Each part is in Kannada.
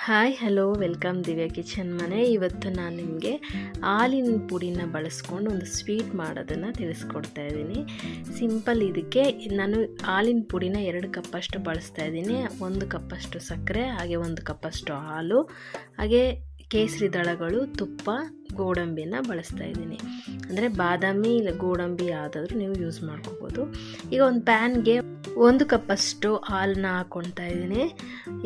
Hi hello welcome Divya kitchen ಮನೆ. ಇವತ್ತು ನಾನು ನಿಮಗೆ ಹಾಲಿನ ಪುಡಿನ ಬಳಸ್ಕೊಂಡು ಒಂದು ಸ್ವೀಟ್ ಮಾಡೋದನ್ನು ತಿಳಿಸ್ಕೊಡ್ತಾ ಇದ್ದೀನಿ. ಸಿಂಪಲ್. ಇದಕ್ಕೆ ನಾನು ಹಾಲಿನ ಪುಡಿನ 2 ಕಪ್ಪಷ್ಟು ಬಳಸ್ತಾ ಇದ್ದೀನಿ. 1 ಕಪ್ಪಷ್ಟು ಸಕ್ಕರೆ, ಹಾಗೆ 1 ಕಪ್ಪಷ್ಟು ಹಾಲು, ಹಾಗೆ ಕೇಸರಿ ದಳಗಳು, ತುಪ್ಪ, ಗೋಡಂಬಿನ ಬಳಸ್ತಾ ಇದ್ದೀನಿ. ಅಂದರೆ ಬಾದಾಮಿ ಇಲ್ಲ ಗೋಡಂಬಿ ಯಾವುದಾದ್ರೂ ನೀವು ಯೂಸ್ ಮಾಡ್ಕೋಬೋದು. ಈಗ ಒಂದು ಪ್ಯಾನ್ಗೆ 1 ಕಪ್ಪಷ್ಟು ಹಾಲನ್ನ ಹಾಕ್ಕೊಳ್ತಾ ಇದ್ದೀನಿ.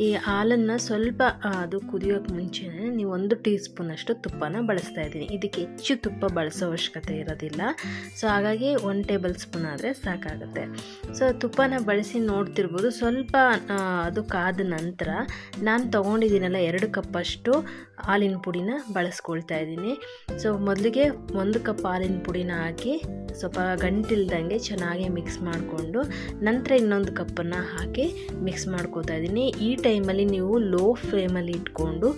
ಈ ಹಾಲನ್ನು ಸ್ವಲ್ಪ ಅದು ಕುದಿಯೋಕ್ಕೆ ಮುಂಚೆನೇ ನೀವು 1 ಟೀ ಸ್ಪೂನಷ್ಟು ತುಪ್ಪನ ಬಳಸ್ತಾ ಇದ್ದೀನಿ. ಇದಕ್ಕೆ ಹೆಚ್ಚು ತುಪ್ಪ ಬಳಸೋ ಅವಶ್ಯಕತೆ ಇರೋದಿಲ್ಲ. ಸೊ ಹಾಗಾಗಿ 1 ಟೇಬಲ್ ಸ್ಪೂನ್ ಆದರೆ ಸಾಕಾಗುತ್ತೆ. ಸೊ ತುಪ್ಪನ ಬಳಸಿ ನೋಡ್ತಿರ್ಬೋದು. ಸ್ವಲ್ಪ ಅದು ಕಾದ ನಂತರ ನಾನು ತೊಗೊಂಡಿದ್ದೀನಲ್ಲ 2 ಕಪ್ಪಷ್ಟು ಹಾಲಿನ ಪುಡಿನ ಬಳಸ್ಕೊಳ್ತಾ ಇದ್ದೀನಿ. ಸೊ ಮೊದಲಿಗೆ 1 ಕಪ್ ಹಾಲಿನ ಪುಡಿನ ಹಾಕಿ ಸ್ವಲ್ಪ ಗಂಟಿಲ್ದಂಗೆ ಚೆನ್ನಾಗಿ ಮಿಕ್ಸ್ ಮಾಡಿಕೊಂಡು ನಂತರ ಇನ್ನೊಂದು ಕಪ್ಪನ್ನು ಹಾಕಿ ಮಿಕ್ಸ್ ಮಾಡ್ಕೋತಾ ಇದ್ದೀನಿ. ಈ ಟೈಮಲ್ಲಿ ನೀವು ಲೋ ಫ್ಲೇಮಲ್ಲಿ ಇಟ್ಕೊಂಡು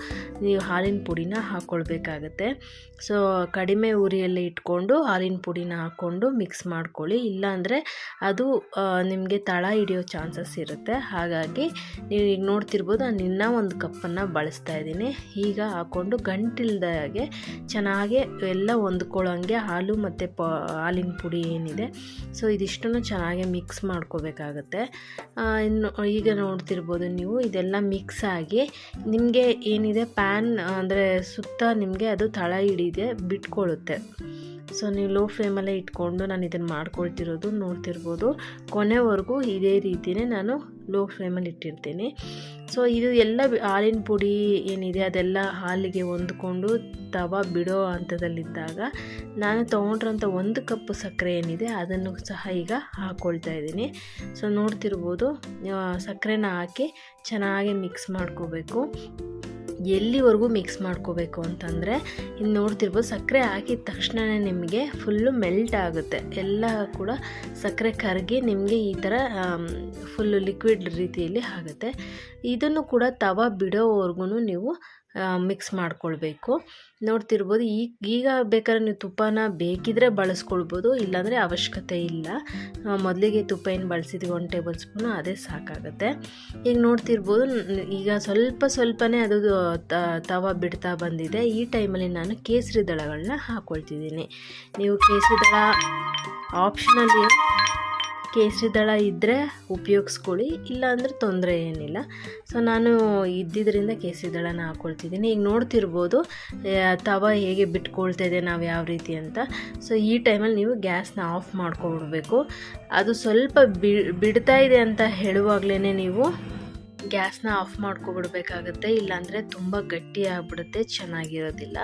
ನೀವು ಹಾಲಿನ ಪುಡಿನ ಹಾಕ್ಕೊಳ್ಬೇಕಾಗತ್ತೆ. ಸೊ ಕಡಿಮೆ ಉರಿಯಲ್ಲಿ ಇಟ್ಕೊಂಡು ಹಾಲಿನ ಪುಡಿನ ಹಾಕ್ಕೊಂಡು ಮಿಕ್ಸ್ ಮಾಡ್ಕೊಳ್ಳಿ. ಇಲ್ಲಾಂದರೆ ಅದು ನಿಮಗೆ ತಳ ಹಿಡಿಯೋ ಚಾನ್ಸಸ್ ಇರುತ್ತೆ. ಹಾಗಾಗಿ ನೀವು ಈಗ ನೋಡ್ತಿರ್ಬೋದು, ನಾನು ಇನ್ನೂ 1 ಕಪ್ಪನ್ನು ಬಳಸ್ತಾ ಇದ್ದೀನಿ. ಈಗ ಹಾಕ್ಕೊಂಡು ಗಂಟಿಲ್ದಾಗೆ ಚೆನ್ನಾಗಿ ಎಲ್ಲ ಹೊಂದ್ಕೊಳ್ಳೋಂಗೆ ಹಾಲು ಮತ್ತು ಹಾಲಿನ ಪುಡಿ ಏನಿದೆ ಸೊ ಇದಿಷ್ಟನ್ನು ಚೆನ್ನಾಗಿ ಮಿಕ್ಸ್ ಮಾಡ್ಕೋಬೇಕಾಗತ್ತೆ. ಇನ್ನು ಈಗ ನೋಡ್ತಿರ್ಬೋದು ನೀವು, ಇದೆಲ್ಲ ಮಿಕ್ಸ್ ಆಗಿ ನಿಮಗೆ ಏನಿದೆ ಪ್ಯಾನ್ ಅಂದರೆ ಸುತ್ತ ನಿಮಗೆ ಅದು ತಳ ಹಿಡಿದೆ ಬಿಟ್ಕೊಳ್ಳುತ್ತೆ. ಸೊ ನೀವು ಲೋ ಫ್ಲೇಮಲ್ಲೇ ಇಟ್ಕೊಂಡು ನಾನು ಇದನ್ನು ಮಾಡ್ಕೊಳ್ತಿರೋದು ನೋಡ್ತಿರ್ಬೋದು. ಕೊನೆವರೆಗೂ ಇದೇ ರೀತಿಯೇ ನಾನು ಲೋ ಫ್ಲೇಮಲ್ಲಿ ಇಟ್ಟಿರ್ತೀನಿ. ಸೊ ಇದು ಎಲ್ಲ ಹಾಲಿನ ಪುಡಿ ಏನಿದೆ ಅದೆಲ್ಲ ಹಾಲಿಗೆ ಹೊಂದ್ಕೊಂಡು ತವ ಬಿಡೋ ಹಂತದಲ್ಲಿದ್ದಾಗ ನಾನು ತೊಗೊಂಡ್ರಂಥ 1 ಕಪ್ ಸಕ್ಕರೆ ಏನಿದೆ ಅದನ್ನು ಸಹ ಈಗ ಹಾಕ್ಕೊಳ್ತಾ ಇದ್ದೀನಿ. ಸೊ ನೋಡ್ತಿರ್ಬೋದು, ಸಕ್ಕರೆನ ಹಾಕಿ ಚೆನ್ನಾಗಿ ಮಿಕ್ಸ್ ಮಾಡ್ಕೋಬೇಕು. ಎಲ್ಲಿವರೆಗೂ ಮಿಕ್ಸ್ ಮಾಡ್ಕೋಬೇಕು ಅಂತಂದರೆ ಇನ್ನು ನೋಡ್ತಿರ್ಬೋದು, ಸಕ್ಕರೆ ಹಾಕಿದ ತಕ್ಷಣ ನಿಮಗೆ ಫುಲ್ಲು ಮೆಲ್ಟ್ ಆಗುತ್ತೆ. ಎಲ್ಲ ಕೂಡ ಸಕ್ಕರೆ ಕರಗಿ ನಿಮಗೆ ಈ ಥರ ಫುಲ್ಲು ಲಿಕ್ವಿಡ್ ರೀತಿಯಲ್ಲಿ ಆಗುತ್ತೆ. ಇದನ್ನು ಕೂಡ ತವ ಬಿಡೋವರೆಗೂ ನೀವು ಮಿಕ್ಸ್ ಮಾಡ್ಕೊಳ್ಬೇಕು. ನೋಡ್ತಿರ್ಬೋದು, ಈಗ ಬೇಕಾದ್ರೆ ನೀವು ತುಪ್ಪನ ಬೇಕಿದ್ರೆ ಬಳಸ್ಕೊಳ್ಬೋದು, ಇಲ್ಲಾಂದರೆ ಅವಶ್ಯಕತೆ ಇಲ್ಲ. ಮೊದಲಿಗೆ ತುಪ್ಪ ಏನು ಬಳಸಿದ್ವಿ 1 ಟೇಬಲ್ ಸ್ಪೂನು ಅದೇ ಸಾಕಾಗುತ್ತೆ. ಈಗ ನೋಡ್ತಿರ್ಬೋದು, ಈಗ ಸ್ವಲ್ಪನೇ ಅದು ತವ ಬಿಡ್ತಾ ಬಂದಿದೆ. ಈ ಟೈಮಲ್ಲಿ ನಾನು ಕೇಸರಿ ದಳಗಳನ್ನ ಹಾಕ್ಕೊಳ್ತಿದ್ದೀನಿ. ನೀವು ಕೇಸರಿ ದಳ ಆಪ್ಷನಲ್ಲಿ ಕೇಸರಿ ದಳ ಇದ್ದರೆ ಉಪಯೋಗಿಸ್ಕೊಳ್ಳಿ, ಇಲ್ಲಾಂದರೆ ತೊಂದರೆ ಏನಿಲ್ಲ. ಸೊ ನಾನು ಇದ್ದಿದ್ದರಿಂದ ಕೇಸರಿ ದಳನ ಹಾಕ್ಕೊಳ್ತಿದ್ದೀನಿ. ಈಗ ನೋಡ್ತಿರ್ಬೋದು ತವ ಹೇಗೆ ಬಿಟ್ಕೊಳ್ತಾ ಇದೆ ನಾವು ಯಾವ ರೀತಿ ಅಂತ. ಸೊ ಈ ಟೈಮಲ್ಲಿ ನೀವು ಗ್ಯಾಸ್ನ ಆಫ್ ಮಾಡ್ಕೊಬಿಡ್ಬೇಕು. ಅದು ಸ್ವಲ್ಪ ಬಿಡ್ತಾ ಇದೆ ಅಂತ ಹೇಳುವಾಗಲೇ ನೀವು ಗ್ಯಾಸ್ನ ಆಫ್ ಮಾಡ್ಕೊಬಿಡ್ಬೇಕಾಗತ್ತೆ, ಇಲ್ಲಾಂದರೆ ತುಂಬ ಗಟ್ಟಿ ಆಗಿಬಿಡುತ್ತೆ, ಚೆನ್ನಾಗಿರೋದಿಲ್ಲ.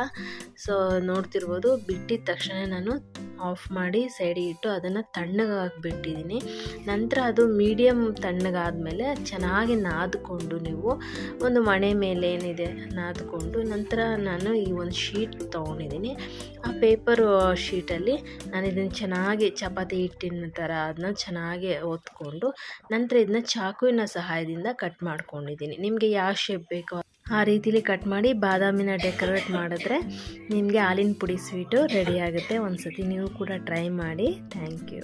ಸೊ ನೋಡ್ತಿರ್ಬೋದು, ಬಿಟ್ಟಿದ ತಕ್ಷಣ ನಾನು ಆಫ್ ಮಾಡಿ ಸೈಡಿಗೆ ಇಟ್ಟು ಅದನ್ನು ತಣ್ಣಗೆ ಹಾಕಿಬಿಟ್ಟಿದ್ದೀನಿ. ನಂತರ ಅದು ಮೀಡಿಯಮ್ ತಣ್ಣಗಾದಮೇಲೆ ಚೆನ್ನಾಗಿ ನಾದಿಕೊಂಡು ನೀವು ಒಂದು ಮಣೆ ಮೇಲೆ ಏನಿದೆ ನಾದಿಕೊಂಡು ನಂತರ ನಾನು ಈ ಒಂದು ಶೀಟ್ ತೊಗೊಂಡಿದ್ದೀನಿ. ಆ ಪೇಪರ್ ಶೀಟಲ್ಲಿ ನಾನು ಇದನ್ನು ಚೆನ್ನಾಗಿ ಚಪಾತಿ ಹಿಟ್ಟಿನ ಥರ ಅದನ್ನ ಚೆನ್ನಾಗಿ ಒತ್ಕೊಂಡು ನಂತರ ಇದನ್ನ ಚಾಕುವಿನ ಸಹಾಯದಿಂದ ಕಟ್ ಮಾಡ್ಕೊಂಡಿದ್ದೀನಿ. ನಿಮಗೆ ಯಾವ ಶೇಪ್ ಬೇಕೋ ಆ ರೀತಿಲಿ ಕಟ್ ಮಾಡಿ ಬಾದಾಮಿನ ಡೆಕೋರೇಟ್ ಮಾಡಿದ್ರೆ ನಿಮಗೆ ಹಾಲಿನ ಪುಡಿ ಸ್ವೀಟು ರೆಡಿ ಆಗುತ್ತೆ. ಒಂದು ಸತಿ ನೀವು ಕೂಡ ಟ್ರೈ ಮಾಡಿ. Thank you.